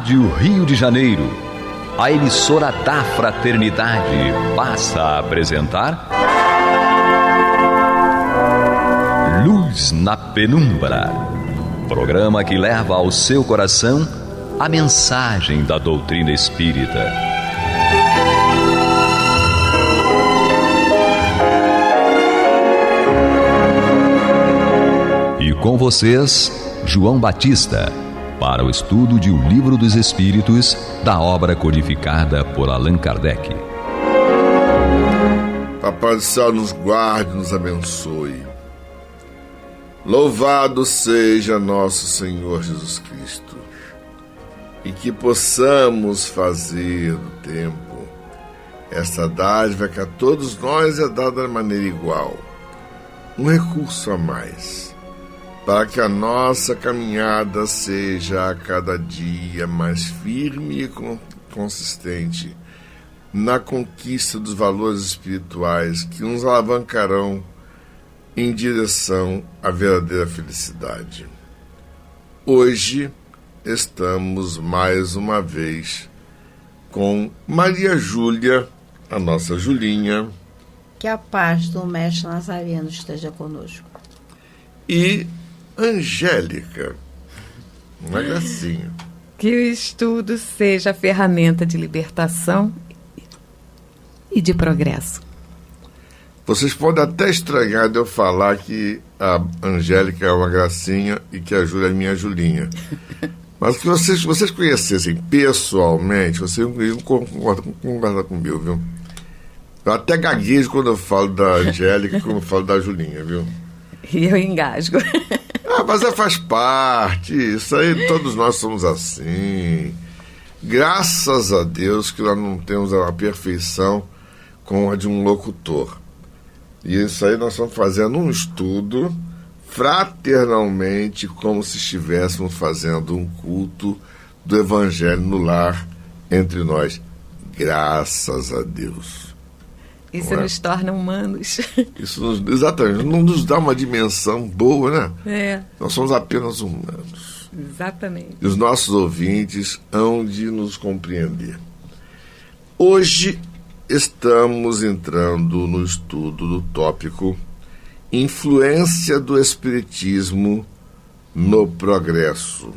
Rádio Rio de Janeiro, a emissora da Fraternidade, passa a apresentar Luz na Penumbra, programa que leva ao seu coração a mensagem da doutrina espírita. E com vocês, João Batista, para o estudo de O Livro dos Espíritos, da obra codificada por Allan Kardec. Papai do céu nos guarde, nos abençoe. Louvado seja nosso Senhor Jesus Cristo, e que possamos fazer do tempo esta dádiva que a todos nós é dada de maneira igual, um recurso a mais, para que a nossa caminhada seja a cada dia mais firme e consistente na conquista dos valores espirituais que nos alavancarão em direção à verdadeira felicidade. Hoje estamos mais uma vez com Maria Júlia, a nossa Julinha. Que a paz do Mestre Nazareno esteja conosco. E Angélica, uma gracinha. Que o estudo seja ferramenta de libertação e de progresso. Vocês podem até estranhar de eu falar que a Angélica é uma gracinha e que a Júlia é minha Julinha. Mas que vocês conhecessem pessoalmente, vocês iam concordar comigo, viu? Eu até gaguejo quando eu falo da Angélica e quando eu falo da Julinha, viu? E eu engasgo. Mas faz parte, isso aí todos nós somos assim. Graças a Deus que nós não temos a perfeição como a de um locutor. E isso aí nós estamos fazendo um estudo fraternalmente, como se estivéssemos fazendo um culto do Evangelho no lar entre nós. Graças a Deus. Isso nos torna humanos. Isso exatamente, não nos dá uma dimensão boa, né? É. Nós somos apenas humanos. Exatamente. E os nossos ouvintes hão de nos compreender. Hoje estamos entrando no estudo do tópico Influência do Espiritismo no Progresso.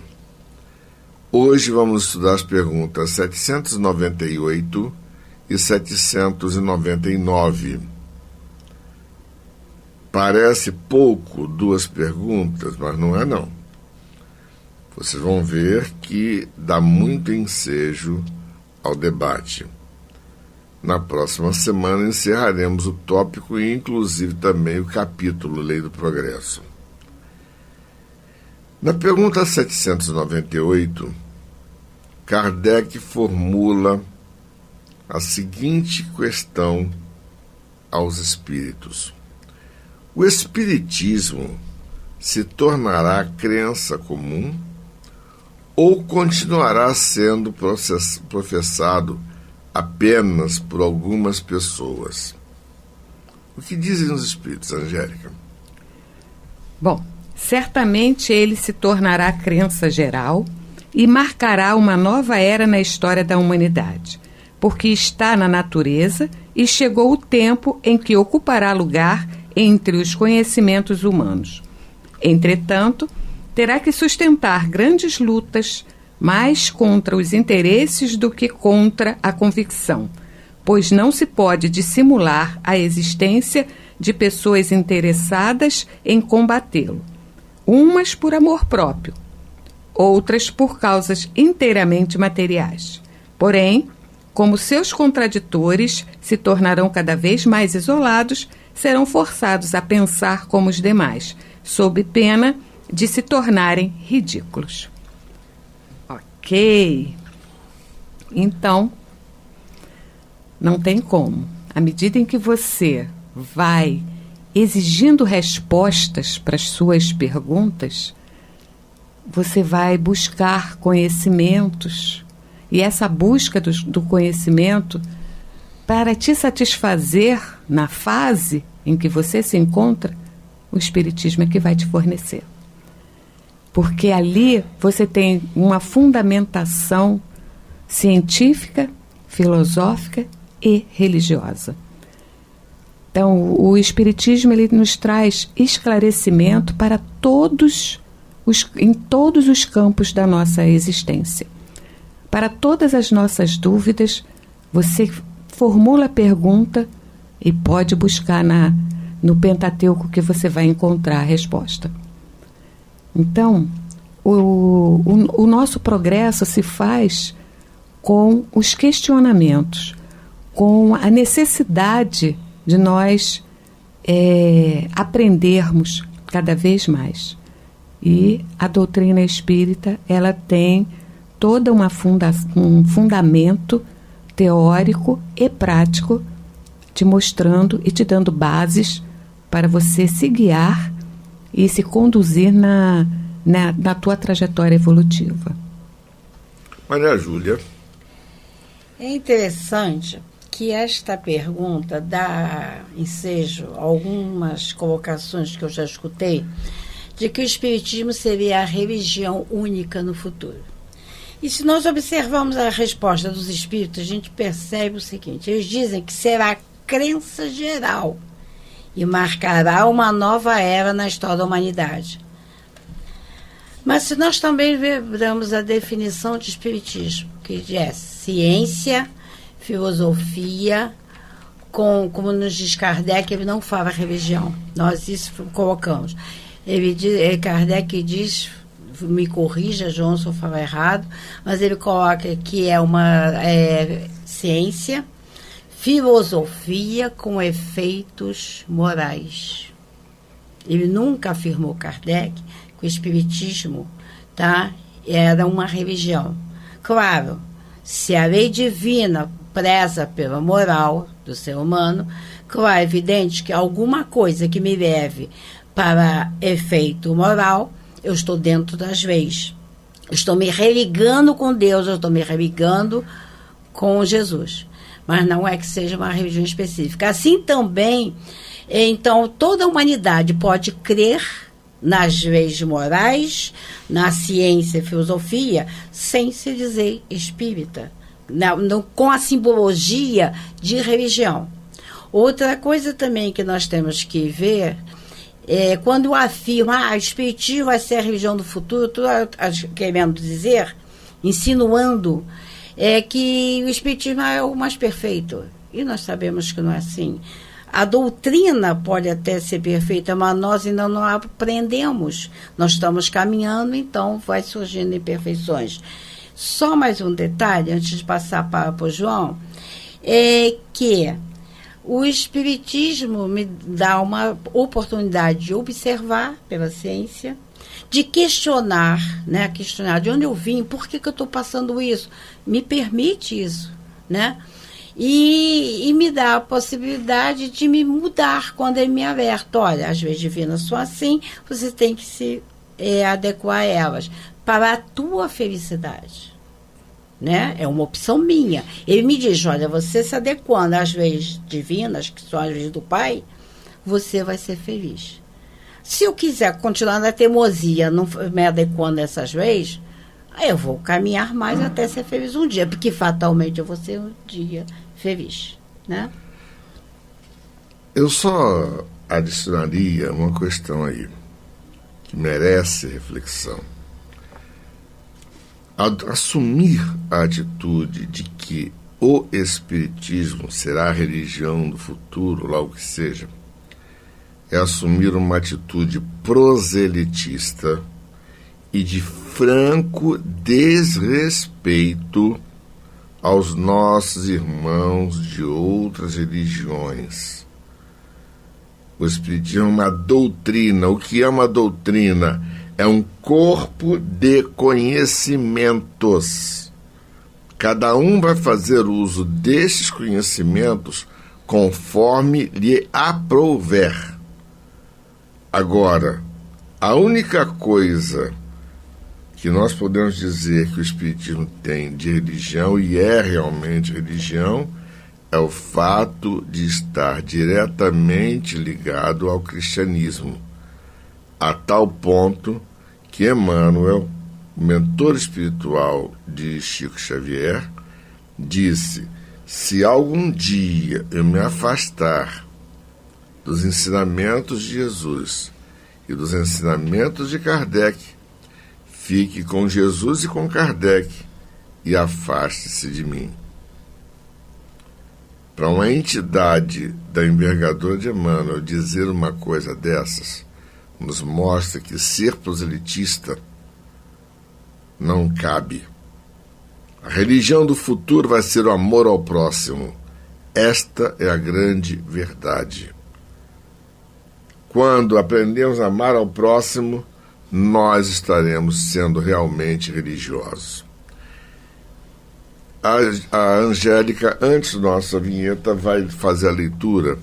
Hoje vamos estudar as perguntas 798 e 799. Parece pouco duas perguntas, mas não é não. Vocês vão ver que dá muito ensejo ao debate. Na próxima semana encerraremos o tópico e inclusive também o capítulo Lei do Progresso. Na pergunta 798, Kardec formula a seguinte questão aos espíritos: o espiritismo se tornará crença comum ou continuará sendo professado apenas por algumas pessoas? O que dizem os espíritos, Angélica? Bom, certamente ele se tornará crença geral e marcará uma nova era na história da humanidade, porque está na natureza e chegou o tempo em que ocupará lugar entre os conhecimentos humanos. Entretanto, terá que sustentar grandes lutas, mais contra os interesses do que contra a convicção, pois não se pode dissimular a existência de pessoas interessadas em combatê-lo, umas por amor próprio, outras por causas inteiramente materiais. Porém, como seus contraditores se tornarão cada vez mais isolados, serão forçados a pensar como os demais, sob pena de se tornarem ridículos. Ok. Então, não tem como. À medida em que você vai exigindo respostas para as suas perguntas, você vai buscar conhecimentos. E essa busca do conhecimento, para te satisfazer na fase em que você se encontra, o Espiritismo é que vai te fornecer. porque ali você tem uma fundamentação científica, filosófica e religiosa. Então, o Espiritismo ele nos traz esclarecimento para em todos os campos da nossa existência. Para todas as nossas dúvidas, você formula a pergunta e pode buscar no Pentateuco que você vai encontrar a resposta. Então, o nosso progresso se faz com os questionamentos, com a necessidade de nós aprendermos cada vez mais. E a doutrina espírita, ela tem todo um fundamento teórico e prático, te mostrando e te dando bases para você se guiar e se conduzir na tua trajetória evolutiva. Maria Júlia. É interessante que esta pergunta dá ensejo a algumas colocações que eu já escutei de que o Espiritismo seria a religião única no futuro. E se nós observarmos a resposta dos espíritos, a gente percebe o seguinte: eles dizem que será a crença geral e marcará uma nova era na história da humanidade. Mas se nós também lembramos a definição de Espiritismo, que é ciência, filosofia, como nos diz Kardec, ele não fala religião. Nós isso colocamos. Kardec diz, me corrija, João, se eu falar errado, mas ele coloca que é uma ciência, filosofia com efeitos morais. Ele nunca afirmou, Kardec, que o Espiritismo era uma religião. Claro, se a lei divina preza pela moral do ser humano, claro, é evidente que alguma coisa que me leve para efeito moral, eu estou dentro das leis. Eu estou me religando com Deus, eu estou me religando com Jesus. Mas não é que seja uma religião específica. Assim também, então, toda a humanidade pode crer nas leis morais, na ciência e filosofia, sem se dizer espírita, com a simbologia de religião. Outra coisa também que nós temos que ver é quando afirma o espiritismo vai ser a religião do futuro, tudo querendo dizer, insinuando, que o espiritismo é o mais perfeito. E nós sabemos que não é assim. A doutrina pode até ser perfeita, mas nós ainda não a aprendemos. Nós estamos caminhando, então vai surgindo imperfeições. Só mais um detalhe, antes de passar para o João, é que o Espiritismo me dá uma oportunidade de observar pela ciência, de questionar, questionar de onde eu vim, por que eu estou passando isso, me permite isso, E me dá a possibilidade de me mudar quando ele me alerta. Olha, as leis divinas são assim, você tem que se adequar a elas para a tua felicidade. É uma opção minha. Ele me diz, olha, você se adequando às leis divinas, que são as leis do Pai, você vai ser feliz. Se eu quiser continuar na teimosia, não me adequando a essas leis, eu vou caminhar mais até ser feliz um dia, porque fatalmente eu vou ser um dia feliz, Eu só adicionaria uma questão aí, que merece reflexão. Assumir a atitude de que o Espiritismo será a religião do futuro, logo que seja, é assumir uma atitude proselitista e de franco desrespeito aos nossos irmãos de outras religiões. O Espiritismo é uma doutrina. O que é uma doutrina? É um corpo de conhecimentos. Cada um vai fazer uso destes conhecimentos conforme lhe aprouver. Agora, a única coisa que nós podemos dizer que o Espiritismo tem de religião, e é realmente religião, é o fato de estar diretamente ligado ao cristianismo, a tal ponto que Emmanuel, mentor espiritual de Chico Xavier, disse: se algum dia eu me afastar dos ensinamentos de Jesus e dos ensinamentos de Kardec, fique com Jesus e com Kardec e afaste-se de mim. Para uma entidade da envergadura de Emmanuel dizer uma coisa dessas, nos mostra que ser proselitista não cabe. A religião do futuro vai ser o amor ao próximo. Esta é a grande verdade. Quando aprendemos a amar ao próximo, nós estaremos sendo realmente religiosos. A Angélica, antes da nossa vinheta, vai fazer a leitura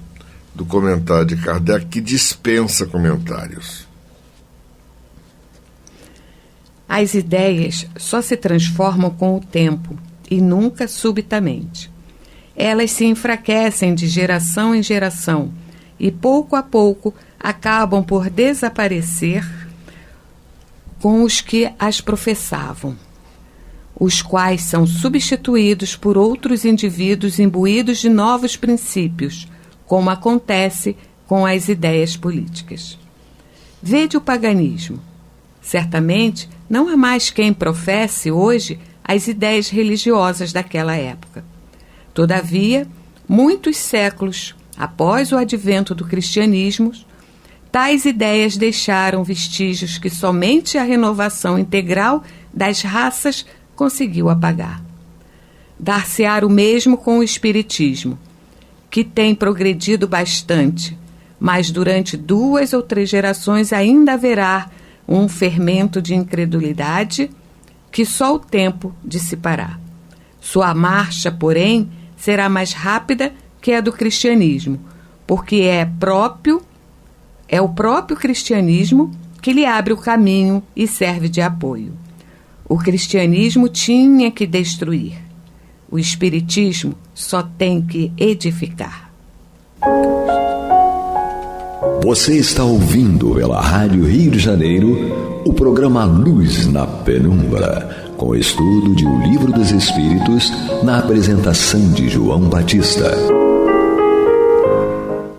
do comentário de Kardec, que dispensa comentários. As ideias só se transformam com o tempo e nunca subitamente. Elas se enfraquecem de geração em geração e, pouco a pouco, acabam por desaparecer com os que as professavam, os quais são substituídos por outros indivíduos imbuídos de novos princípios, como acontece com as ideias políticas. Vede o paganismo. Certamente, não há mais quem professe hoje as ideias religiosas daquela época. Todavia, muitos séculos após o advento do cristianismo, tais ideias deixaram vestígios que somente a renovação integral das raças conseguiu apagar. Dar-se-á o mesmo com o espiritismo, que tem progredido bastante, mas durante 2 ou 3 gerações ainda haverá um fermento de incredulidade que só o tempo dissipará. Sua marcha, porém, será mais rápida que a do cristianismo, porque é o próprio cristianismo que lhe abre o caminho e serve de apoio. O cristianismo tinha que destruir. O espiritismo só tem que edificar. Você está ouvindo pela Rádio Rio de Janeiro o programa Luz na Penumbra, com estudo de O Livro dos Espíritos, na apresentação de João Batista.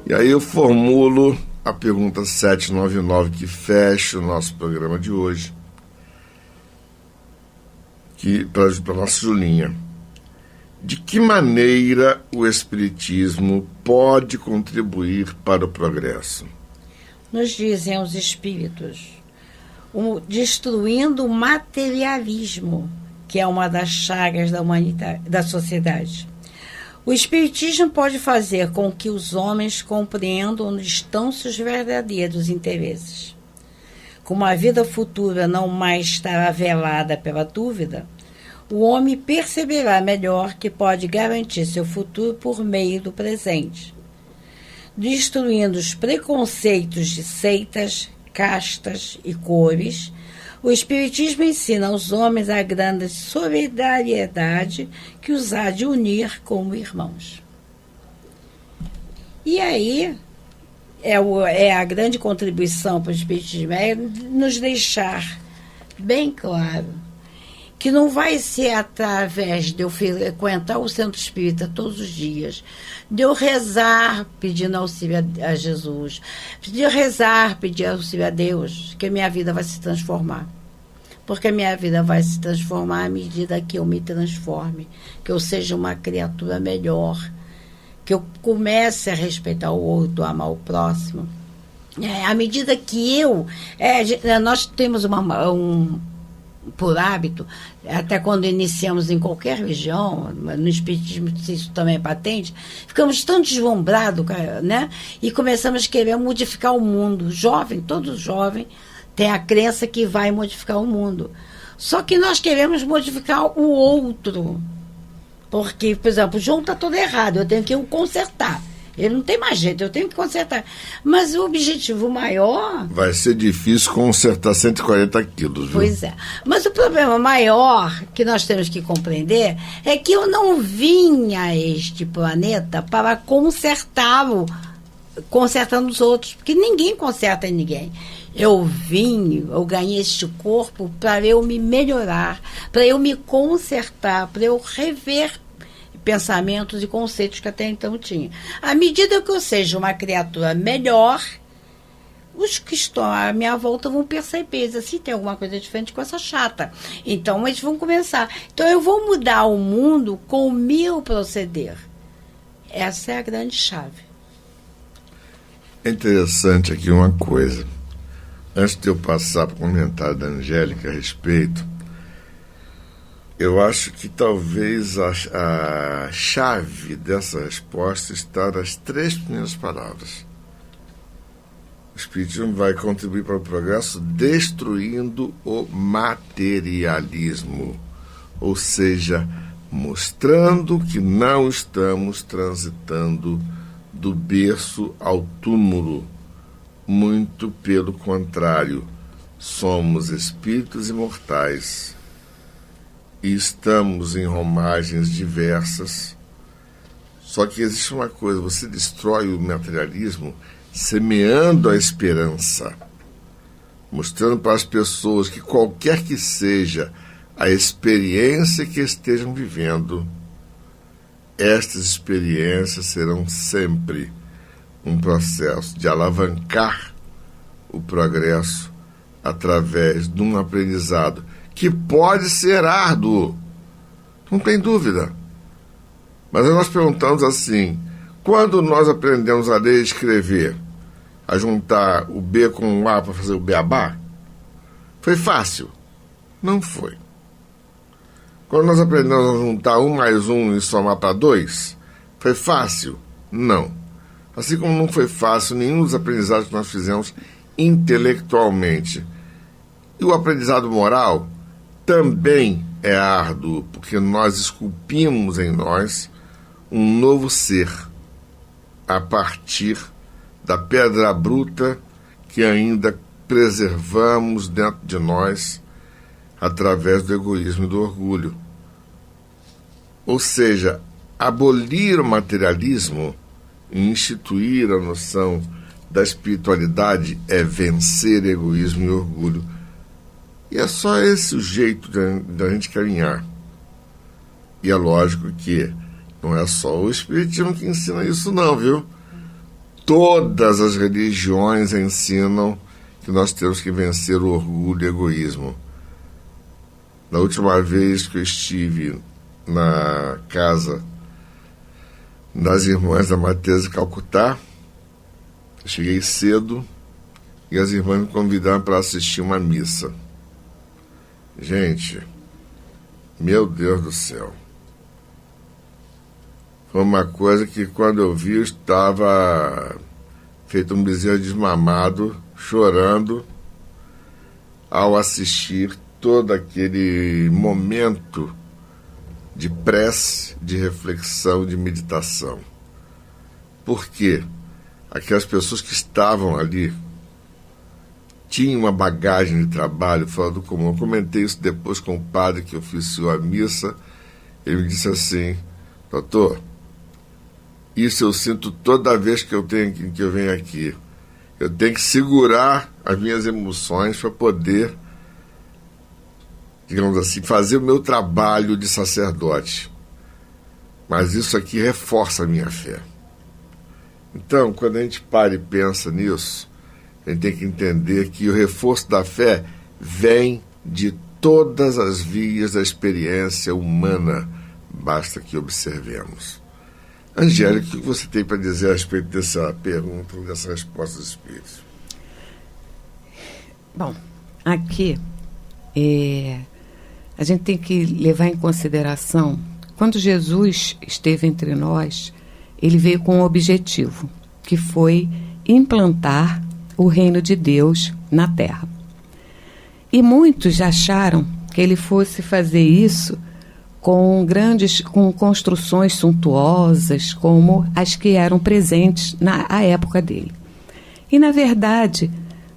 E aí eu formulo a pergunta 799 que fecha o nosso programa de hoje, para a nossa Julinha. De que maneira o Espiritismo pode contribuir para o progresso? Nos dizem os espíritos, destruindo o materialismo, que é uma das chagas da humanidade, da sociedade. O Espiritismo pode fazer com que os homens compreendam onde estão seus verdadeiros interesses. Como a vida futura não mais estará velada pela dúvida, o homem perceberá melhor que pode garantir seu futuro por meio do presente, destruindo os preconceitos de seitas, castas e cores. O Espiritismo ensina aos homens a grande solidariedade que os há de unir como irmãos. E aí, é a grande contribuição para o Espiritismo, é nos deixar bem claro que não vai ser através de eu frequentar o centro espírita todos os dias, de eu rezar pedindo auxílio a Jesus, de eu rezar pedindo auxílio a Deus, que a minha vida vai se transformar. Porque a minha vida vai se transformar à medida que eu me transforme, que eu seja uma criatura melhor, que eu comece a respeitar o outro, a amar o próximo. À medida que nós temos por hábito, até quando iniciamos em qualquer religião, no Espiritismo isso também é patente, ficamos tão deslumbrados, né? E começamos a querer modificar o mundo. Todo jovem tem a crença que vai modificar o mundo. Só que nós queremos modificar o outro. Porque, por exemplo, o João está todo errado, eu tenho que o consertar. Ele não tem mais jeito, eu tenho que consertar. Mas o objetivo maior... Vai ser difícil consertar 140 quilos, viu? Pois é. Mas o problema maior que nós temos que compreender é que eu não vim a este planeta para consertando os outros, porque ninguém conserta ninguém. eu ganhei este corpo para eu me melhorar, para eu me consertar, para eu rever pensamentos e conceitos que até então tinha. À medida que eu seja uma criatura melhor, os que estão à minha volta vão perceber, assim, tem alguma coisa diferente com essa chata. Então, eles vão começar. Então, eu vou mudar o mundo com o meu proceder. Essa é a grande chave. É interessante aqui uma coisa. Antes de eu passar para o comentário da Angélica a respeito, eu acho que talvez a chave dessa resposta está nas 3 primeiras palavras. O Espiritismo vai contribuir para o progresso destruindo o materialismo, ou seja, mostrando que não estamos transitando do berço ao túmulo. Muito pelo contrário, somos espíritos imortais e estamos em romagens diversas. Só que existe uma coisa: você destrói o materialismo semeando a esperança, mostrando para as pessoas que qualquer que seja a experiência que estejam vivendo, estas experiências serão sempre um processo de alavancar o progresso através de um aprendizado que pode ser árduo, não tem dúvida. Mas nós perguntamos assim: quando nós aprendemos a ler e escrever, a juntar o B com o A para fazer o beabá, foi fácil? Não foi. Quando nós aprendemos a juntar 1 mais 1 e somar para 2, foi fácil? Não. Assim como não foi fácil nenhum dos aprendizados que nós fizemos intelectualmente. E o aprendizado moral também é árduo, porque nós esculpimos em nós um novo ser a partir da pedra bruta que ainda preservamos dentro de nós através do egoísmo e do orgulho. Ou seja, abolir o materialismo e instituir a noção da espiritualidade é vencer egoísmo e orgulho. E é só esse o jeito da gente caminhar. E é lógico que não é só o Espiritismo que ensina isso não, viu? Todas as religiões ensinam que nós temos que vencer o orgulho e o egoísmo. Na última vez que eu estive na casa das irmãs da Matheus de Calcutá, eu cheguei cedo e as irmãs me convidaram para assistir uma missa. Gente, meu Deus do céu, foi uma coisa que quando eu vi eu estava feito um bezerro desmamado, chorando ao assistir todo aquele momento de prece, de reflexão, de meditação. Por quê? Aquelas pessoas que estavam ali tinham uma bagagem de trabalho fora do comum. Eu comentei isso depois com o padre que oficiou a missa. Ele me disse assim: doutor, isso eu sinto toda vez que eu venho aqui. Eu tenho que segurar as minhas emoções para poder, digamos assim, fazer o meu trabalho de sacerdote. Mas isso aqui reforça a minha fé. Então, quando a gente para e pensa nisso, a gente tem que entender que o reforço da fé vem de todas as vias da experiência humana, basta que observemos. Angélica, o que você tem para dizer a respeito dessa pergunta, dessa resposta dos espíritos? Bom, aqui a gente tem que levar em consideração, quando Jesus esteve entre nós, ele veio com um objetivo, que foi implantar o reino de Deus na Terra. E muitos acharam que ele fosse fazer isso com construções suntuosas, como as que eram presentes na época dele. E, na verdade,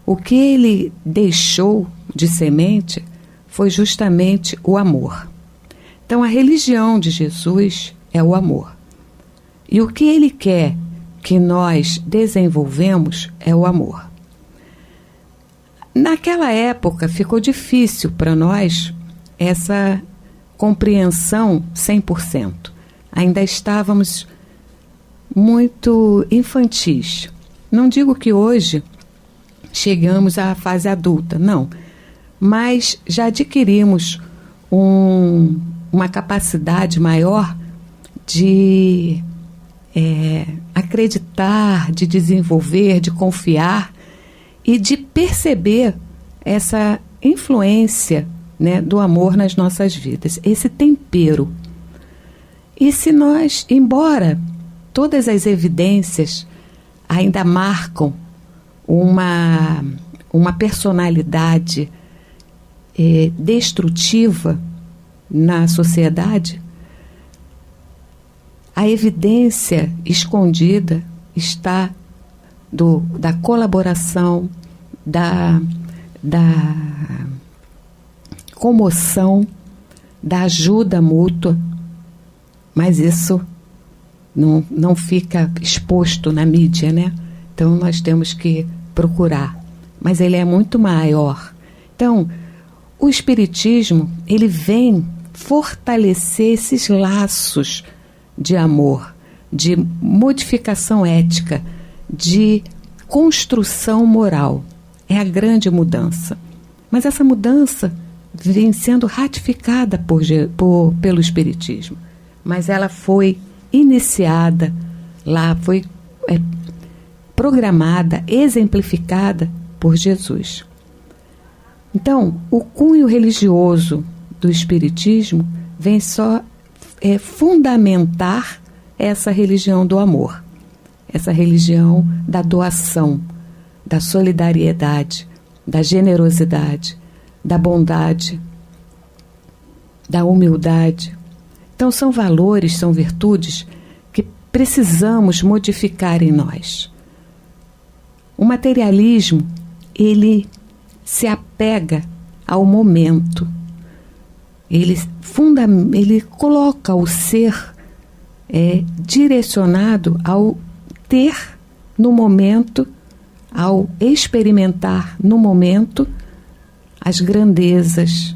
o que ele deixou de semente foi justamente o amor. Então, a religião de Jesus é o amor. E o que ele quer que nós desenvolvemos é o amor. naquela época ficou difícil para nós essa compreensão 100%. Ainda estávamos muito infantis. Não digo que hoje chegamos à fase adulta, não. Mas já adquirimos uma capacidade maior de acreditar, de desenvolver, de confiar e de perceber essa influência, né, do amor nas nossas vidas, esse tempero. E se nós, embora todas as evidências ainda marcam uma personalidade destrutiva na sociedade, a evidência escondida está da colaboração, da comoção, da ajuda mútua, mas isso não fica exposto na mídia, né? Então nós temos que procurar, mas ele é muito maior. Então, o Espiritismo, ele vem fortalecer esses laços de amor, de modificação ética, de construção moral. É a grande mudança. Mas essa mudança vem sendo ratificada pelo Espiritismo. Mas ela foi iniciada lá, foi programada, exemplificada por Jesus. Então, o cunho religioso do Espiritismo vem só fundamentar essa religião do amor, essa religião da doação, da solidariedade, da generosidade, da bondade, da humildade. Então, são valores, são virtudes que precisamos modificar em nós. O materialismo, ele se apega ao momento. Ele coloca o ser direcionado ao ter no momento, ao experimentar no momento as grandezas,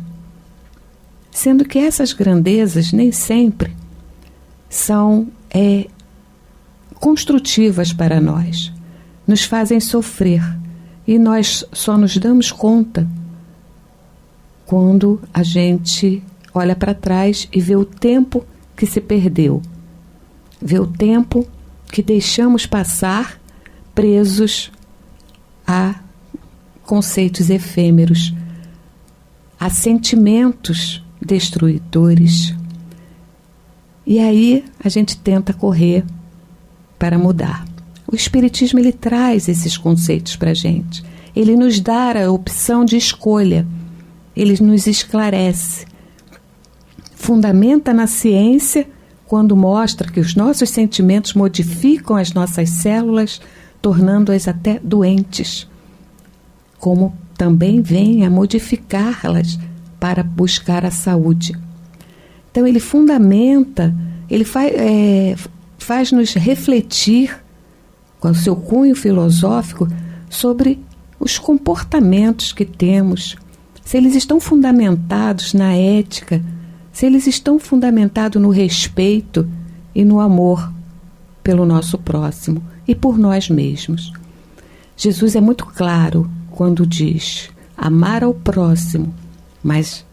sendo que essas grandezas nem sempre são construtivas para nós, nos fazem sofrer, e nós só nos damos conta quando a gente olha para trás e vê o tempo que se perdeu, vê o tempo que deixamos passar presos a conceitos efêmeros, a sentimentos destruidores. E aí a gente tenta correr para mudar. O Espiritismo, ele traz esses conceitos para a gente. Ele nos dá a opção de escolha. Ele nos esclarece. Fundamenta na ciência quando mostra que os nossos sentimentos modificam as nossas células, tornando-as até doentes. Como também vem a modificá-las para buscar a saúde. Então ele fundamenta, ele faz-nos refletir com o seu cunho filosófico sobre os comportamentos que temos, se eles estão fundamentados na ética, se eles estão fundamentados no respeito e no amor pelo nosso próximo e por nós mesmos. Jesus é muito claro quando diz amar ao próximo, mas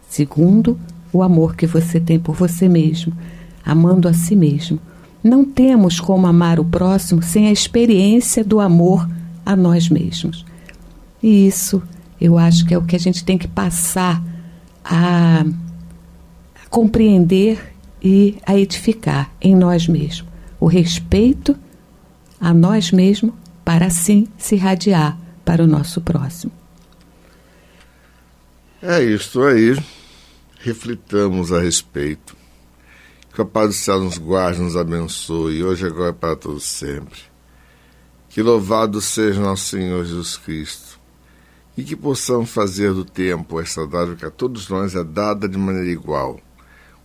segundo o amor que você tem por você mesmo, amando a si mesmo. Não temos como amar o próximo sem a experiência do amor a nós mesmos. E isso, eu acho que é o que a gente tem que passar a compreender e a edificar em nós mesmos. O respeito a nós mesmos para assim se irradiar para o nosso próximo. É isto aí. Reflitamos a respeito. Que o Pai do Céu nos guarde, nos abençoe, hoje, agora e para todos sempre. Que louvado seja nosso Senhor Jesus Cristo. E que possamos fazer do tempo esta dádiva que a todos nós é dada de maneira igual.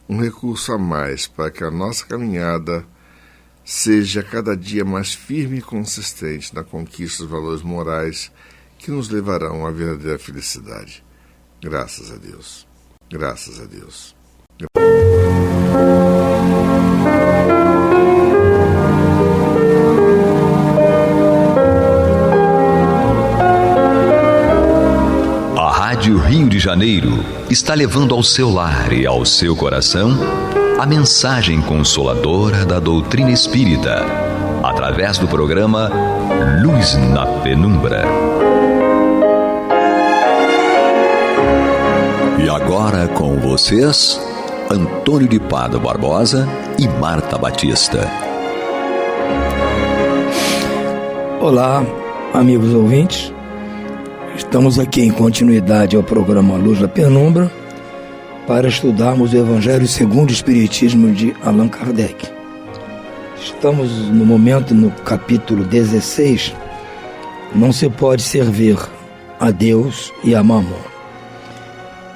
Um recurso a mais para que a nossa caminhada seja cada dia mais firme e consistente na conquista dos valores morais que nos levarão à verdadeira felicidade. Graças a Deus. Graças a Deus. A Rádio Rio de Janeiro está levando ao seu lar e ao seu coração a mensagem consoladora da doutrina espírita, através do programa Luz na Penumbra. E agora com vocês, Antônio de Pádua Barbosa e Marta Batista. Olá, amigos ouvintes. Estamos aqui em continuidade ao programa Luz na Penumbra para estudarmos o Evangelho segundo o Espiritismo de Allan Kardec. Estamos no momento no capítulo 16, não se pode servir a Deus e a Mamon.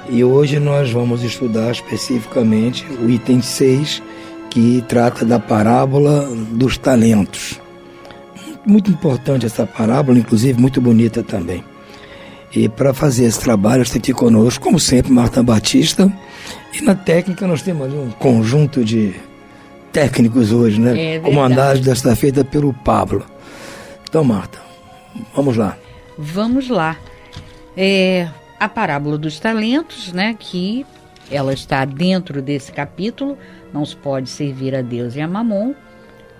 E hoje nós vamos estudar especificamente o item 6, que trata da parábola dos talentos. Muito importante essa parábola, inclusive muito bonita também. E para fazer esse trabalho está aqui conosco, como sempre, Marta Batista. E na técnica nós temos ali um conjunto de técnicos hoje, né? Comandado desta feita pelo Pablo. Então, Marta, vamos lá. Vamos lá. A parábola dos talentos, né? Que ela está dentro desse capítulo, não se pode servir a Deus e a Mamon.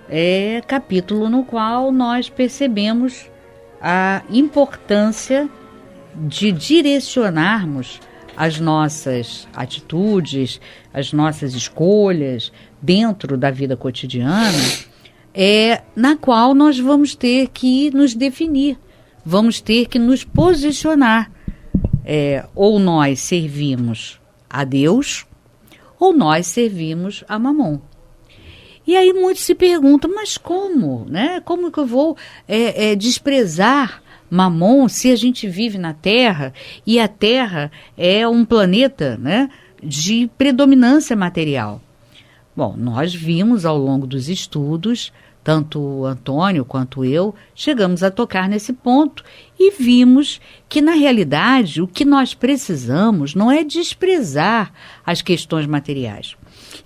É capítulo no qual nós percebemos a importância de direcionarmos as nossas atitudes, as nossas escolhas dentro da vida cotidiana, na qual nós vamos ter que nos definir, vamos ter que nos posicionar. Ou nós servimos a Deus, ou nós servimos a Mamon. E aí muitos se perguntam, mas como, né? Como que eu vou desprezar Mamon se a gente vive na Terra e a Terra é um planeta, né, de predominância material? Bom, nós vimos ao longo dos estudos, tanto o Antônio quanto eu, chegamos a tocar nesse ponto e vimos que, na realidade, o que nós precisamos não é desprezar as questões materiais,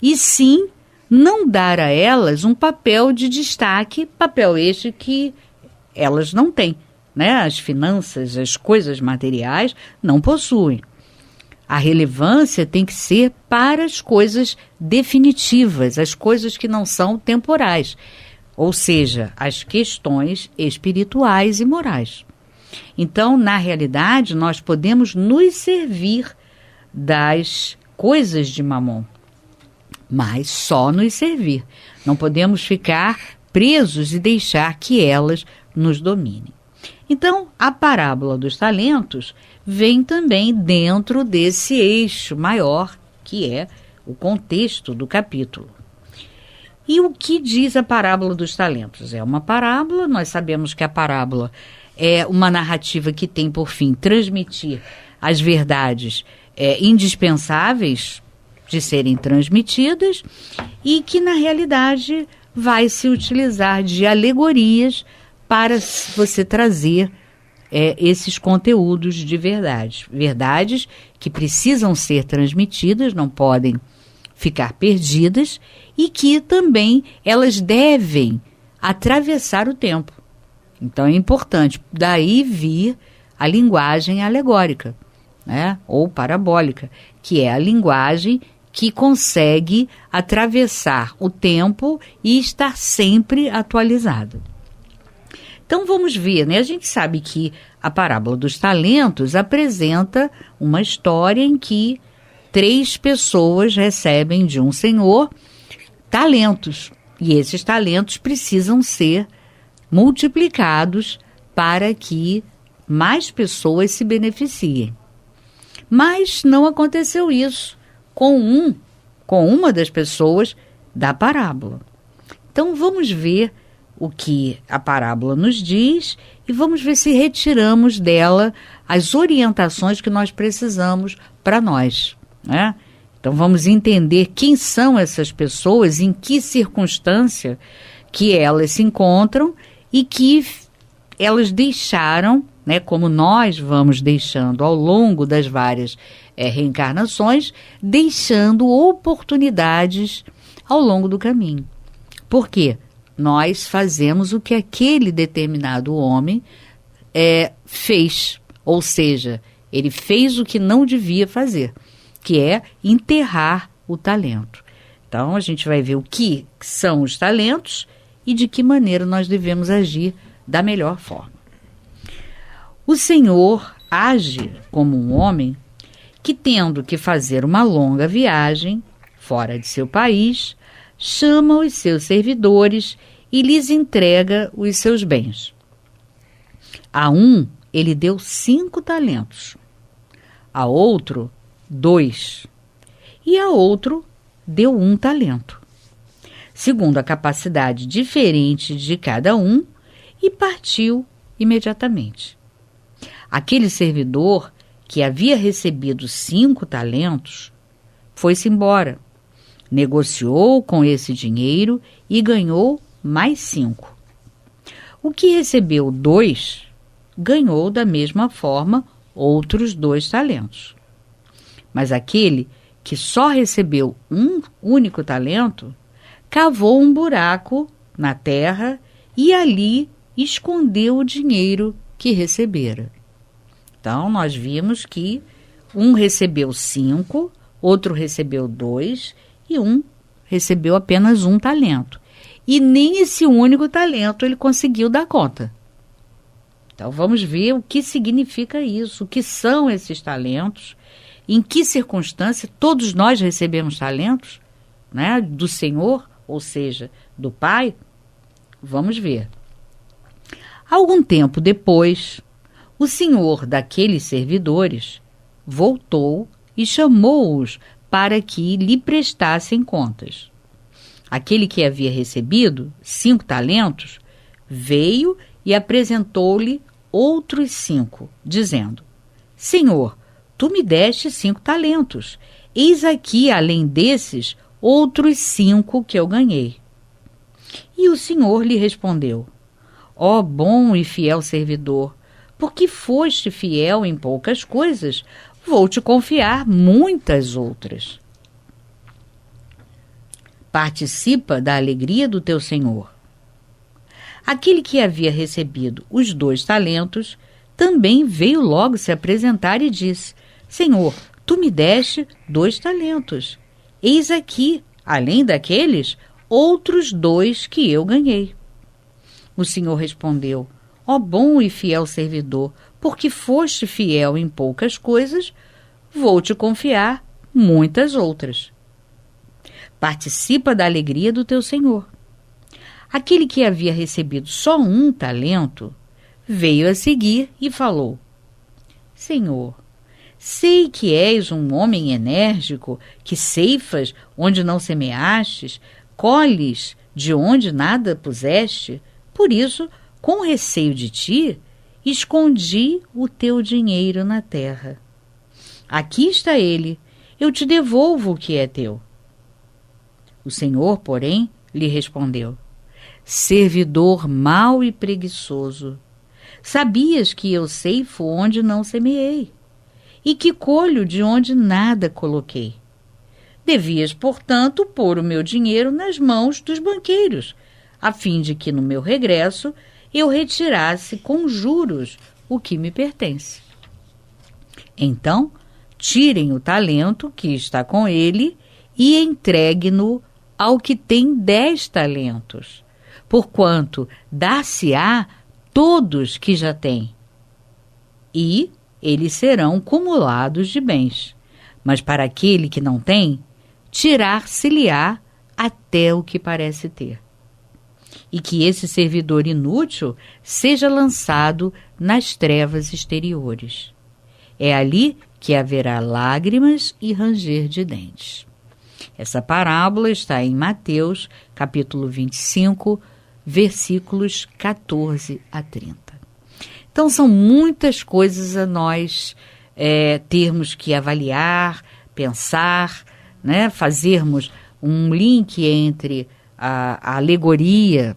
e sim não dar a elas um papel de destaque, papel este que elas não têm. Né? As finanças, as coisas materiais não possuem. A relevância tem que ser para as coisas definitivas, as coisas que não são temporais, ou seja, as questões espirituais e morais. Então, na realidade, nós podemos nos servir das coisas de Mamon, mas só nos servir. Não podemos ficar presos e deixar que elas nos dominem. Então, a parábola dos talentos vem também dentro desse eixo maior, que é o contexto do capítulo. E o que diz a parábola dos talentos? É uma parábola, nós sabemos que a parábola é uma narrativa que tem por fim transmitir as verdades indispensáveis de serem transmitidas e que, na realidade, vai se utilizar de alegorias para você trazer esses conteúdos de verdade. Verdades que precisam ser transmitidas, não podem ficar perdidas e que também elas devem atravessar o tempo. Então é importante, daí vir a linguagem alegórica, né? Ou parabólica, que é a linguagem que consegue atravessar o tempo e estar sempre atualizada. Então vamos ver, né? A gente sabe que a parábola dos talentos apresenta uma história em que 3 pessoas recebem de um senhor talentos. E esses talentos precisam ser multiplicados para que mais pessoas se beneficiem. Mas não aconteceu isso com uma das pessoas da parábola. Então vamos ver o que a parábola nos diz e vamos ver se retiramos dela as orientações que nós precisamos para nós, né? Então vamos entender quem são essas pessoas, em que circunstância que elas se encontram e que elas deixaram, né, como nós vamos deixando ao longo das várias reencarnações, deixando oportunidades ao longo do caminho. Por quê? Nós fazemos o que aquele determinado homem fez, ou seja, ele fez o que não devia fazer, que é enterrar o talento. Então, a gente vai ver o que são os talentos e de que maneira nós devemos agir da melhor forma. O Senhor age como um homem que, tendo que fazer uma longa viagem fora de seu país, chama os seus servidores e lhes entrega os seus bens. A um, ele deu 5 talentos, a outro, 2, e a outro deu 1 talento, segundo a capacidade diferente de cada um, e partiu imediatamente. Aquele servidor que havia recebido 5 talentos foi-se embora, negociou com esse dinheiro e ganhou mais 5. O que recebeu 2, ganhou da mesma forma outros 2 talentos. Mas aquele que só recebeu 1 único talento, cavou um buraco na terra e ali escondeu o dinheiro que recebera. Então, nós vimos que um recebeu 5, outro recebeu 2 e um recebeu apenas 1 talento. E nem esse único talento ele conseguiu dar conta. Então, vamos ver o que significa isso, o que são esses talentos, em que circunstância todos nós recebemos talentos, né, do Senhor, ou seja, do Pai. Vamos ver. Algum tempo depois, o senhor daqueles servidores voltou e chamou-os para que lhe prestassem contas. Aquele que havia recebido 5 talentos veio e apresentou-lhe outros 5, dizendo: Senhor, tu me deste 5 talentos, eis aqui, além desses, outros 5 que eu ganhei. E o senhor lhe respondeu: Ó bom e fiel servidor, porque foste fiel em poucas coisas, vou te confiar muitas outras. Participa da alegria do teu senhor. Aquele que havia recebido os 2 talentos também veio logo se apresentar e disse: Senhor, tu me deste 2 talentos. Eis aqui, além daqueles, outros 2 que eu ganhei. O senhor respondeu: Ó bom e fiel servidor, porque foste fiel em poucas coisas, vou te confiar muitas outras. Participa da alegria do teu senhor. Aquele que havia recebido só 1 talento, veio a seguir e falou: Senhor, sei que és um homem enérgico, que ceifas onde não semeastes, colhes de onde nada puseste. Por isso, com receio de ti, escondi o teu dinheiro na terra. Aqui está ele, eu te devolvo o que é teu. O senhor, porém, lhe respondeu: Servidor mau e preguiçoso, sabias que eu ceifo onde não semeei, e que colho de onde nada coloquei. Devias, portanto, pôr o meu dinheiro nas mãos dos banqueiros, a fim de que no meu regresso eu retirasse com juros o que me pertence. Então, tirem o talento que está com ele e entregue-no ao que tem 10 talentos, porquanto dar-se-á todos que já têm, e eles serão cumulados de bens. Mas para aquele que não tem, tirar-se-lhe-á até o que parece ter. E que esse servidor inútil seja lançado nas trevas exteriores. É ali que haverá lágrimas e ranger de dentes. Essa parábola está em Mateus, capítulo 25, versículos 14 a 30. Então, são muitas coisas a nós termos que avaliar, pensar, né, fazermos um link entre a alegoria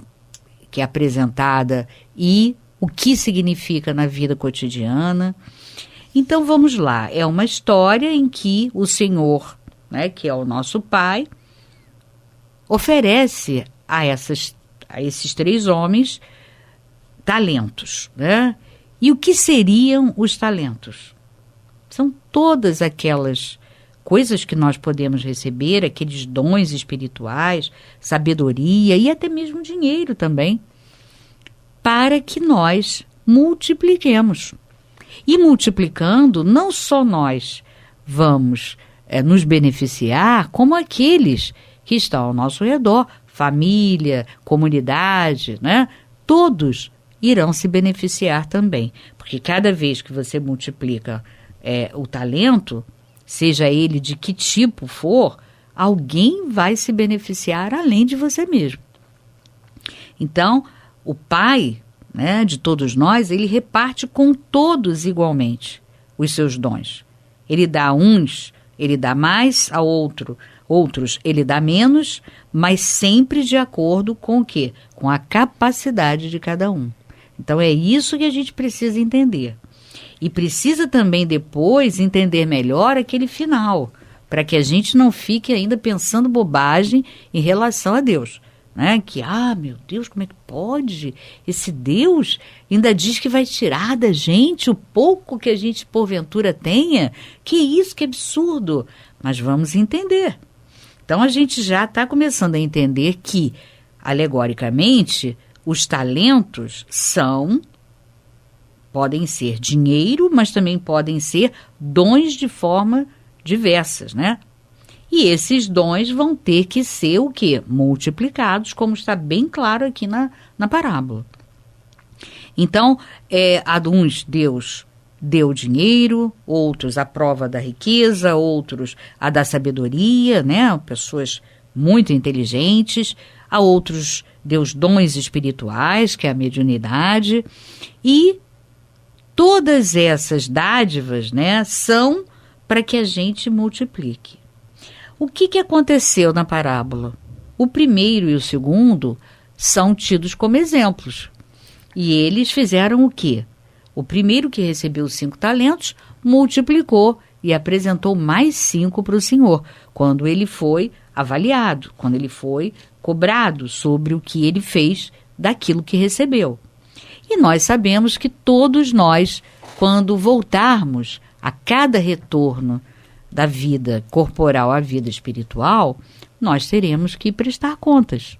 que é apresentada e o que significa na vida cotidiana. Então vamos lá, é uma história em que o Senhor, né, que é o nosso Pai, oferece a esses 3 homens talentos, né? E o que seriam os talentos? São todas aquelas coisas que nós podemos receber, aqueles dons espirituais, sabedoria e até mesmo dinheiro também, para que nós multipliquemos. E multiplicando, não só nós vamos nos beneficiar, como aqueles que estão ao nosso redor, família, comunidade, né? Todos irão se beneficiar também. Porque cada vez que você multiplica o talento, seja ele de que tipo for, alguém vai se beneficiar além de você mesmo. Então, o Pai, né, de todos nós, ele reparte com todos igualmente os seus dons. Ele dá a uns, ele dá mais a outros ele dá menos, mas sempre de acordo com o quê? Com a capacidade de cada um. Então é isso que a gente precisa entender. E precisa também depois entender melhor aquele final, para que a gente não fique ainda pensando bobagem em relação a Deus. Né? Que, meu Deus, como é que pode? Esse Deus ainda diz que vai tirar da gente o pouco que a gente porventura tenha? Que isso, que absurdo! Mas vamos entender. Então a gente já está começando a entender que, alegoricamente, os talentos podem ser dinheiro, mas também podem ser dons de forma diversas, né? E esses dons vão ter que ser o quê? Multiplicados, como está bem claro aqui na parábola. Então, a uns Deus deu dinheiro, outros a prova da riqueza, outros a da sabedoria, né? Pessoas muito inteligentes, a outros deu os dons espirituais, que é a mediunidade, e todas essas dádivas, né, são para que a gente multiplique. O que aconteceu na parábola? O primeiro e o segundo são tidos como exemplos. E eles fizeram o quê? O primeiro, que recebeu 5 talentos, multiplicou e apresentou mais 5 para o Senhor, quando ele foi avaliado, quando ele foi cobrado sobre o que ele fez daquilo que recebeu. E nós sabemos que todos nós, quando voltarmos a cada retorno da vida corporal à vida espiritual, nós teremos que prestar contas,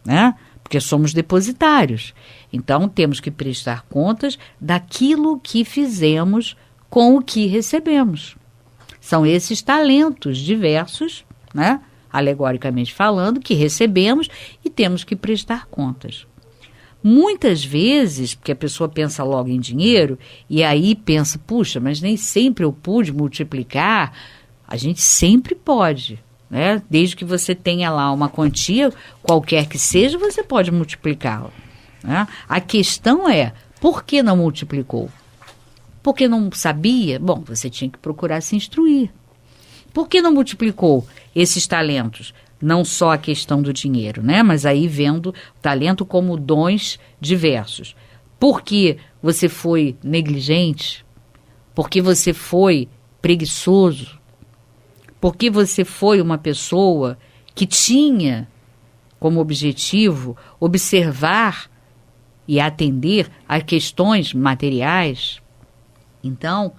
né? Porque somos depositários. Então, temos que prestar contas daquilo que fizemos com o que recebemos. São esses talentos diversos, né? Alegoricamente falando, que recebemos e temos que prestar contas. Muitas vezes, porque a pessoa pensa logo em dinheiro, e aí pensa, puxa, mas nem sempre eu pude multiplicar. A gente sempre pode, né? Desde que você tenha lá uma quantia, qualquer que seja, você pode multiplicá-la. Né? A questão é, por que não multiplicou? Porque não sabia? Bom, você tinha que procurar se instruir. Por que não multiplicou esses talentos? Não só a questão do dinheiro, né? Mas aí vendo o talento como dons diversos. Porque você foi negligente? Porque você foi preguiçoso? Porque você foi uma pessoa que tinha como objetivo observar e atender a questões materiais? Então,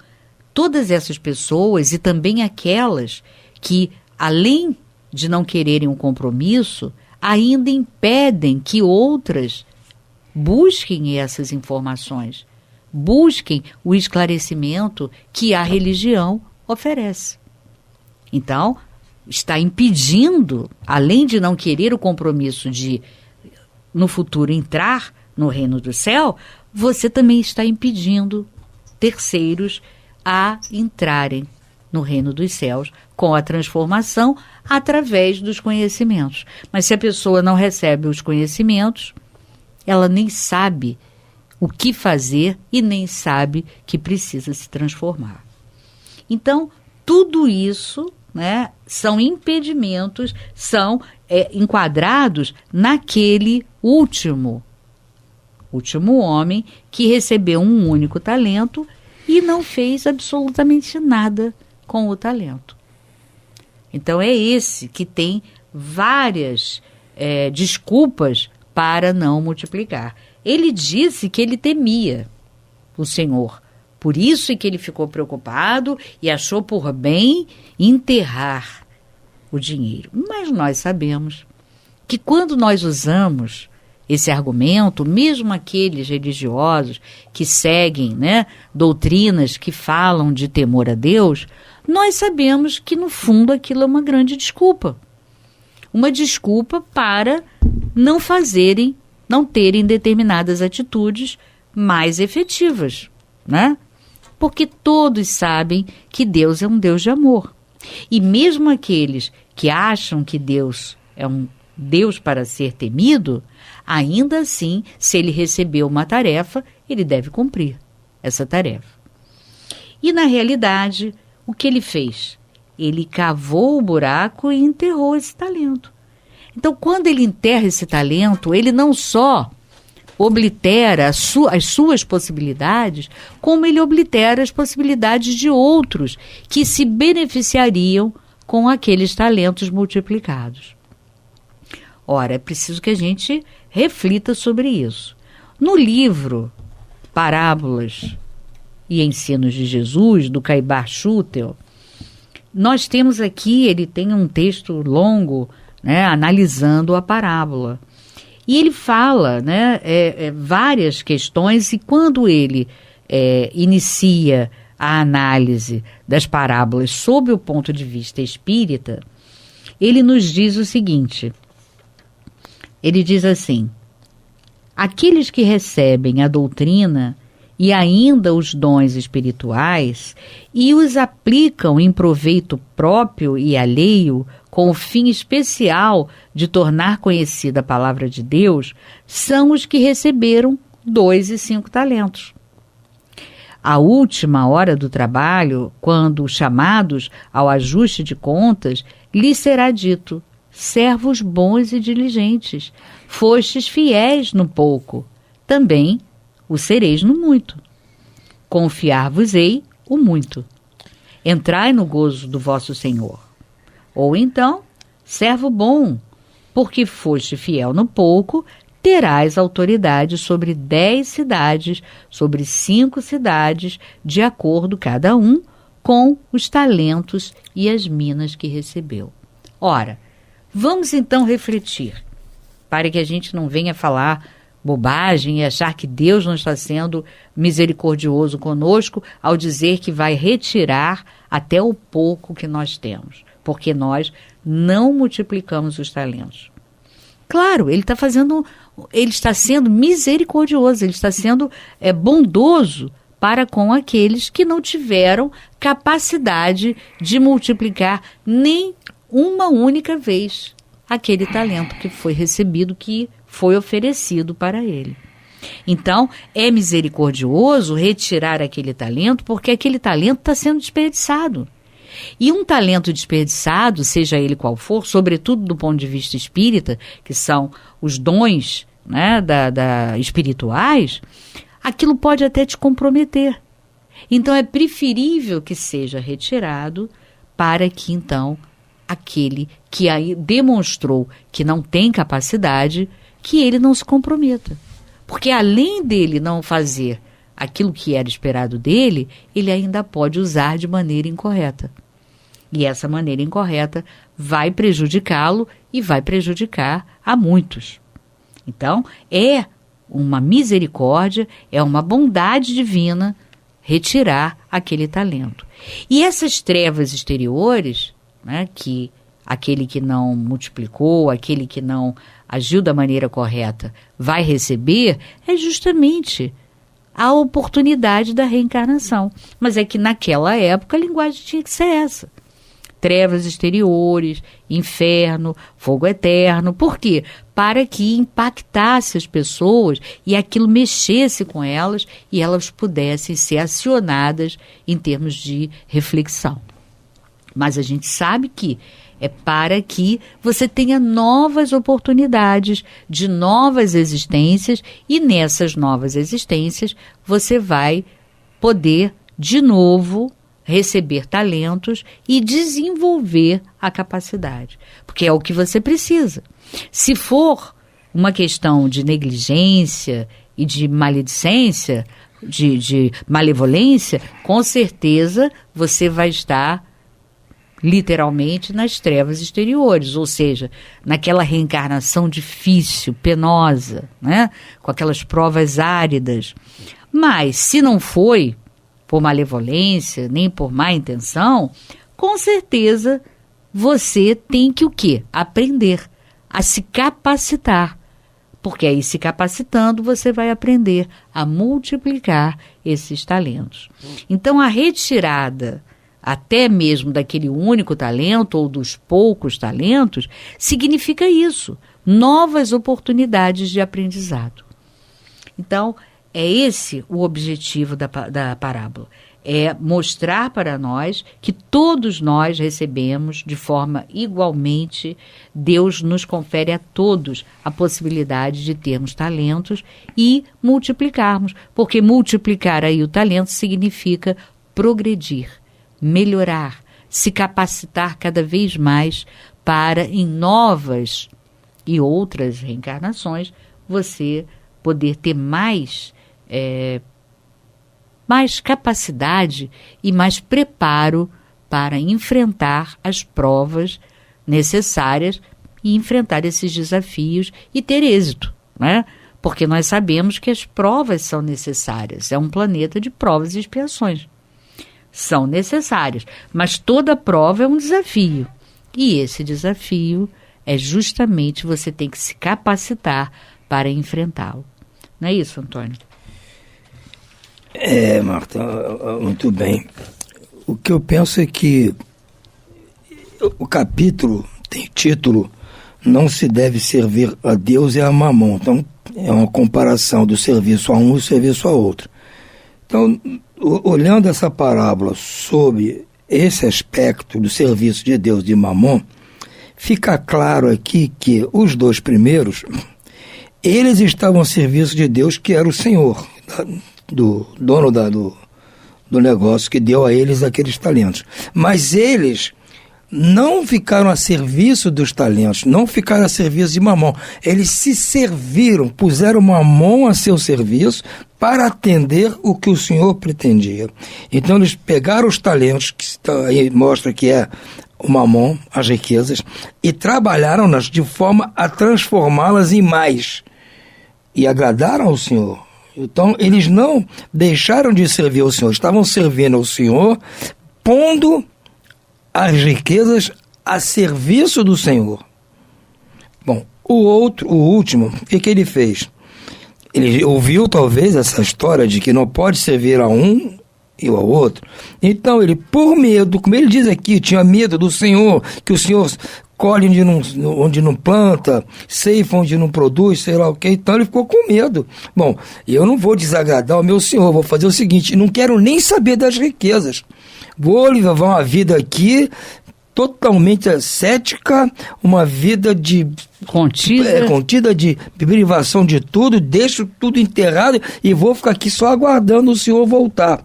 todas essas pessoas e também aquelas que, além de não quererem um compromisso, ainda impedem que outras busquem essas informações, busquem o esclarecimento que a religião oferece. Então, está impedindo, além de não querer o compromisso de, no futuro, entrar no reino do céu, você também está impedindo terceiros a entrarem no reino dos céus com a transformação através dos conhecimentos. Mas se a pessoa não recebe os conhecimentos, ela nem sabe o que fazer e nem sabe que precisa se transformar. Então, tudo isso, né, são impedimentos, são enquadrados naquele último último homem que recebeu um único talento e não fez absolutamente nada com o talento. Então é esse que tem várias desculpas para não multiplicar. Ele disse que ele temia o Senhor, por isso é que ele ficou preocupado e achou por bem enterrar o dinheiro. Mas nós sabemos que quando nós usamos esse argumento, mesmo aqueles religiosos que seguem, né, doutrinas que falam de temor a Deus, nós sabemos que no fundo aquilo é uma grande desculpa. Uma desculpa para não terem determinadas atitudes mais efetivas, né? Porque todos sabem que Deus é um Deus de amor. E mesmo aqueles que acham que Deus é um Deus para ser temido, ainda assim, se ele recebeu uma tarefa, ele deve cumprir essa tarefa. E na realidade, o que ele fez? Ele cavou o buraco e enterrou esse talento. Então, quando ele enterra esse talento, ele não só oblitera as suas possibilidades, como ele oblitera as possibilidades de outros que se beneficiariam com aqueles talentos multiplicados. Ora, é preciso que a gente reflita sobre isso. No livro Parábolas e Ensinos de Jesus, do Caibar Schutel, nós temos aqui, ele tem um texto longo, né, analisando a parábola. E ele fala, né, várias questões, e quando ele inicia a análise das parábolas sob o ponto de vista espírita, ele nos diz o seguinte, ele diz assim: aqueles que recebem a doutrina e ainda os dons espirituais e os aplicam em proveito próprio e alheio, com o fim especial de tornar conhecida a palavra de Deus, são os que receberam 2 e 5 talentos. À última hora do trabalho, quando chamados ao ajuste de contas, lhes será dito: servos bons e diligentes, fostes fiéis no pouco, também o sereis no muito. Confiar-vos-ei o muito. Entrai no gozo do vosso Senhor. Ou então, servo bom, porque foste fiel no pouco, terás autoridade sobre 10 cidades, sobre 5 cidades, de acordo cada um com os talentos e as minas que recebeu. Ora, vamos então refletir, para que a gente não venha falar bobagem e achar que Deus não está sendo misericordioso conosco ao dizer que vai retirar até o pouco que nós temos, porque nós não multiplicamos os talentos. Claro, ele está sendo misericordioso, ele está sendo bondoso para com aqueles que não tiveram capacidade de multiplicar nem uma única vez aquele talento que foi recebido, que foi oferecido para ele. Então, é misericordioso retirar aquele talento, porque aquele talento está sendo desperdiçado. E um talento desperdiçado, seja ele qual for, sobretudo do ponto de vista espírita, que são os dons, né, espirituais, aquilo pode até te comprometer. Então, é preferível que seja retirado para que, então, aquele que aí demonstrou que não tem capacidade, que ele não se comprometa. Porque além dele não fazer aquilo que era esperado dele, ele ainda pode usar de maneira incorreta. E essa maneira incorreta vai prejudicá-lo e vai prejudicar a muitos. Então, é uma misericórdia, é uma bondade divina retirar aquele talento. E essas trevas exteriores, né, que aquele que não multiplicou, aquele que não agiu da maneira correta vai receber, é justamente a oportunidade da reencarnação. Mas é que naquela época a linguagem tinha que ser essa. Trevas exteriores, inferno, fogo eterno. Por quê? Para que impactasse as pessoas e aquilo mexesse com elas e elas pudessem ser acionadas em termos de reflexão. Mas a gente sabe que É para que você tenha novas oportunidades de novas existências, e nessas novas existências você vai poder de novo receber talentos e desenvolver a capacidade, porque é o que você precisa. Se for uma questão de negligência e de maledicência, de malevolência, com certeza você vai estar literalmente nas trevas exteriores, ou seja, naquela reencarnação difícil, penosa, né? Com aquelas provas áridas. Mas se não foi por malevolência, nem por má intenção, com certeza você tem que o quê? Aprender a se capacitar. Porque aí, se capacitando, você vai aprender a multiplicar esses talentos. Então, a retirada até mesmo daquele único talento ou dos poucos talentos significa isso, novas oportunidades de aprendizado. Então, é esse o objetivo da parábola. É mostrar para nós que todos nós recebemos de forma igualmente, Deus nos confere a todos a possibilidade de termos talentos e multiplicarmos, porque multiplicar aí o talento significa progredir, melhorar, se capacitar cada vez mais para, em novas e outras reencarnações, você poder ter mais capacidade e mais preparo para enfrentar as provas necessárias e enfrentar esses desafios e ter êxito, né? Porque nós sabemos que as provas são necessárias, é um planeta de provas e expiações. São necessárias, mas toda prova é um desafio. E esse desafio é justamente você tem que se capacitar para enfrentá-lo. Não é isso, Antônio? Marta, muito bem. O que eu penso é que o capítulo tem título "Não se deve servir a Deus e a Mamon". Então, é uma comparação do serviço a um e do serviço a outro. Então, olhando essa parábola sob esse aspecto do serviço de Deus e de Mamon, fica claro aqui que os dois primeiros, eles estavam a serviço de Deus, que era o Senhor, do dono do negócio, que deu a eles aqueles talentos. Mas eles não ficaram a serviço dos talentos, não ficaram a serviço de Mamon. Eles se serviram, puseram Mamon a seu serviço para atender o que o Senhor pretendia. Então eles pegaram os talentos, que aí mostra que é o Mamon, as riquezas, e trabalharam-nas de forma a transformá-las em mais. E agradaram ao Senhor. Então, eles não deixaram de servir ao Senhor, estavam servindo ao Senhor, pondo as riquezas a serviço do Senhor. Bom, o último, o que ele fez? Ele ouviu, talvez, essa história de que não pode servir a um e ao outro. Então, ele, por medo, como ele diz aqui, tinha medo do Senhor, que o Senhor colhe onde não planta, ceifa onde não produz, sei lá o que. Então ele ficou com medo. Bom, eu não vou desagradar o meu Senhor, vou fazer o seguinte, não quero nem saber das riquezas. Vou levar uma vida aqui totalmente ascética, uma vida de contida de privação de tudo, deixo tudo enterrado e vou ficar aqui só aguardando o Senhor voltar.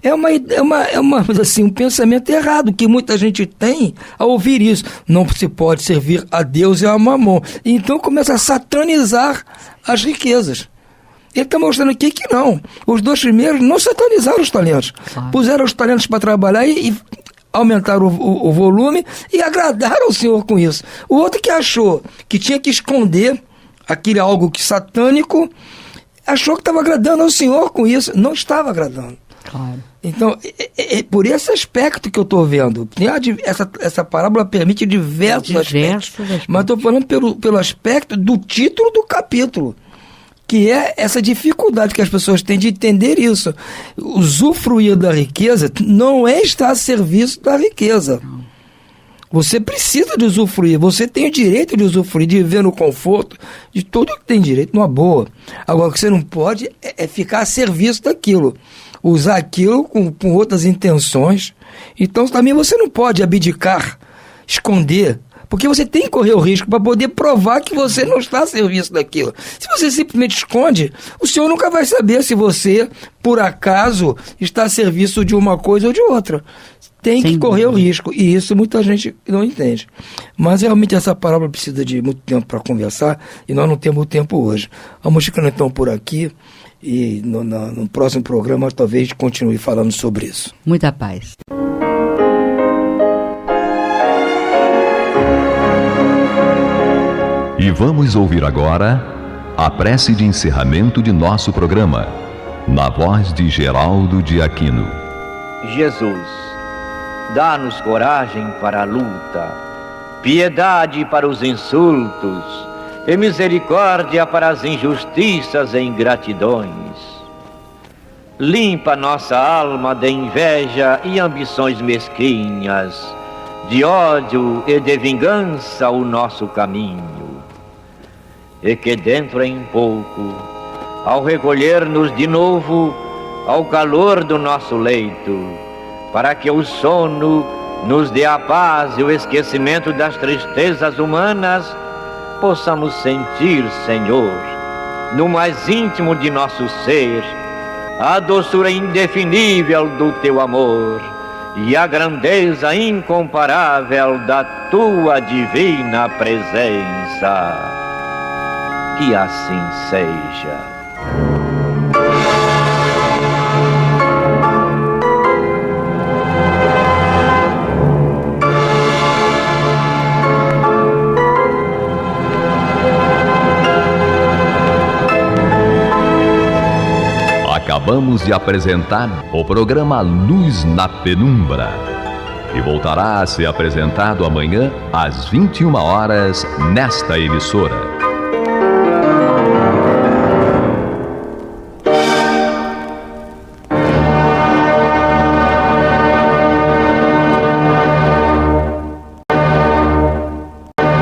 É um pensamento errado que muita gente tem ao ouvir isso. Não se pode servir a Deus e a Mamon. Então começa a satanizar as riquezas. Ele está mostrando aqui que não. Os dois primeiros não satanizaram os talentos. Puseram os talentos para trabalhar e aumentaram o volume e agradaram o Senhor com isso. O outro que achou que tinha que esconder aquele algo satânico, achou que estava agradando ao Senhor com isso. Não estava agradando. Claro. Então, é por esse aspecto que eu estou vendo. Essa parábola permite diversos aspectos. Mas estou falando pelo aspecto do título do capítulo, que é essa dificuldade que as pessoas têm de entender isso. Usufruir da riqueza não é estar a serviço da riqueza. Você precisa de usufruir, você tem o direito de usufruir, de viver no conforto, de tudo que tem direito, numa boa. Agora, o que você não pode é ficar a serviço daquilo. Usar aquilo com outras intenções. Então, também você não pode abdicar esconder, porque você tem que correr o risco para poder provar que você não está a serviço daquilo. Se você simplesmente esconde, o senhor nunca vai saber se você, por acaso, está a serviço de uma coisa ou de outra. Tem que correr o risco, e isso muita gente não entende. Mas realmente essa parábola precisa de muito tempo para conversar, e nós não temos tempo hoje. Vamos ficando então por aqui, e no próximo programa talvez continue falando sobre isso. Muita paz. E vamos ouvir agora a prece de encerramento de nosso programa, na voz de Geraldo de Aquino. Jesus, dá-nos coragem para a luta, piedade para os insultos e misericórdia para as injustiças e ingratidões. Limpa nossa alma de inveja e ambições mesquinhas, de ódio e de vingança o nosso caminho. E que dentro em pouco, ao recolher-nos de novo ao calor do nosso leito, para que o sono nos dê a paz e o esquecimento das tristezas humanas, possamos sentir, Senhor, no mais íntimo de nosso ser, a doçura indefinível do Teu amor e a grandeza incomparável da Tua divina presença. Que assim seja. Acabamos de apresentar o programa Luz na Penumbra, que voltará a ser apresentado amanhã às 21 horas nesta emissora.